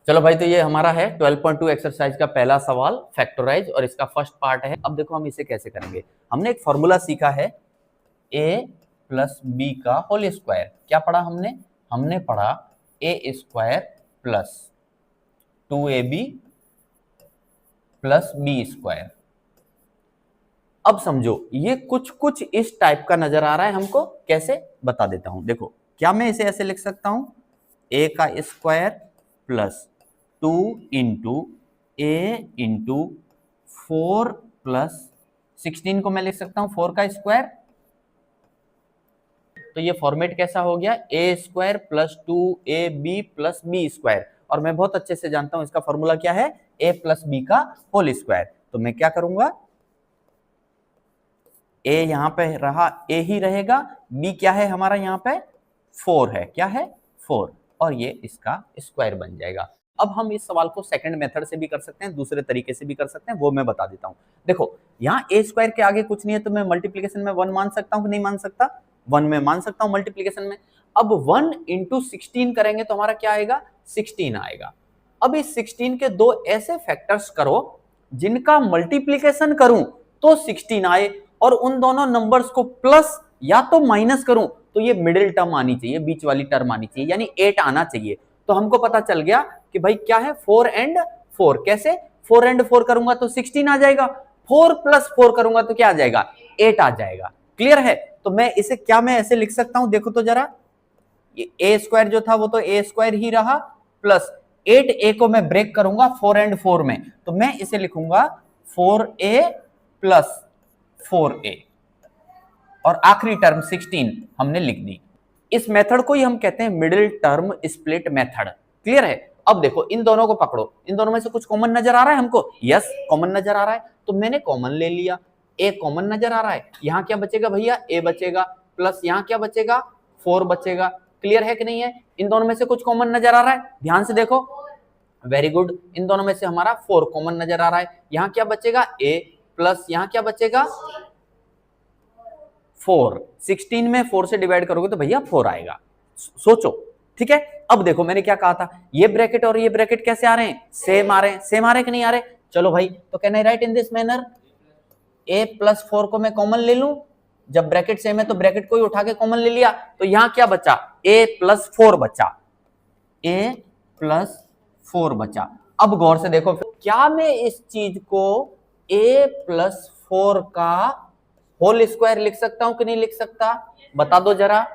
चलो भाई, तो ये हमारा है 12.2 एक्सरसाइज का पहला सवाल फैक्टराइज, और इसका फर्स्ट पार्ट है। अब देखो हम इसे कैसे करेंगे। हमने एक फॉर्मूला सीखा है a प्लस बी का होल स्क्वायर। क्या पढ़ा हमने? हमने पढ़ा A square plus 2ab plus B square. अब समझो, ये कुछ कुछ इस टाइप का नजर आ रहा है हमको। कैसे, बता देता हूं। देखो, क्या मैं इसे ऐसे लिख सकता हूं, a का स्क्वायर प्लस 2 इंटू ए इंटू 4 प्लस 16 को मैं लिख सकता हूं 4 का स्क्वायर। तो ये फॉर्मेट कैसा हो गया, A square plus 2ab plus B square. और मैं बहुत अच्छे से जानता हूं इसका फॉर्मूला क्या है, a प्लस बी का होल स्क्वायर। तो मैं क्या करूंगा, a यहां पे रहा, a ही रहेगा, b क्या है हमारा यहाँ पे 4 है। क्या है? 4। और ये इसका स्क्वायर बन जाएगा। अब हम इस सवाल को सेकंड मेथड से भी कर सकते हैं, दूसरे तरीके से भी कर सकते हैं, वो मैं बता देता हूं। देखो, यहाँ ए स्क्वायर के आगे कुछ नहीं है, तो मैं मल्टीप्लीकेशन में 1 मान सकता हूं कि नहीं मान सकता? 1 में मान सकता हूं मल्टीप्लीकेशन में। अब 1 इंटू 16 करेंगे तो हमारा क्या आएगा, 16 आएगा। अब इस 16 के दो ऐसे फैक्टर्स करो जिनका मल्टीप्लीकेशन करूं तो 16 आए, और उन दोनों नंबर्स को प्लस या तो माइनस करूं तो ये मिडिल टर्म आनी चाहिए, बीच वाली टर्म आनी चाहिए, यानी 8 आना चाहिए। तो हमको पता चल गया कि भाई क्या है, 4 एंड 4। कैसे? 4 एंड 4 करूंगा तो 16 आ जाएगा, 4 प्लस 4 करूंगा तो क्या आ जाएगा, 8 आ जाएगा। क्लियर है? तो मैं इसे क्या मैं ऐसे लिख सकता हूं, देखो तो जरा, ये ए स्क्वायर जो था वो तो ए स्क्वायर ही रहा, प्लस 8a को मैं ब्रेक करूंगा 4 एंड 4 में, तो मैं इसे लिखूंगा 4a प्लस 4a, और आखिरी टर्म 16 हमने लिख दी। इस मेथड को ही हम कहते हैं middle term split method. Clear है? अब देखो, इन दोनों को पकड़ो, इन दोनों में से कुछ कॉमन नजर आ रहा है हमको? यस, कॉमन नजर आ रहा है, तो मैंने कॉमन ले लिया। ए कॉमन नजर आ रहा है, यहां क्या बचेगा भैया, ए बचेगा, प्लस यहां क्या बचेगा, 4 बचेगा। क्लियर है कि नहीं है? इन दोनों में से कुछ कॉमन नजर आ रहा है, ध्यान से देखो। वेरी गुड, इन दोनों में से हमारा 4 कॉमन नजर आ रहा है। यहां क्या बचेगा, ए, प्लस यहां क्या बचेगा, 4। 16 में 4 से डिवाइड करोगे तो भैया 4 आएगा। सोचो, ठीक है। अब देखो, मैंने क्या कहा था, ये ब्रैकेट और ये ब्रैकेट कैसे आ रहे हैं, सेम आ रहे हैं। सेम आ रहे हैं कि नहीं आ रहे? चलो भाई, तो can I right in this manner, a plus 4 को मैं कॉमन ले लूं। जब ब्रैकेट सेम है तो ब्रैकेट को ही उठा के कॉमन ले लिया, तो यहां क्या बचा, a प्लस 4 बचा, a प्लस 4 बचा। अब गौर से देखो, क्या मैं इस चीज को a प्लस 4 का होल स्क्वायर लिख सकता हूं कि नहीं लिख सकता? बता दो जरा।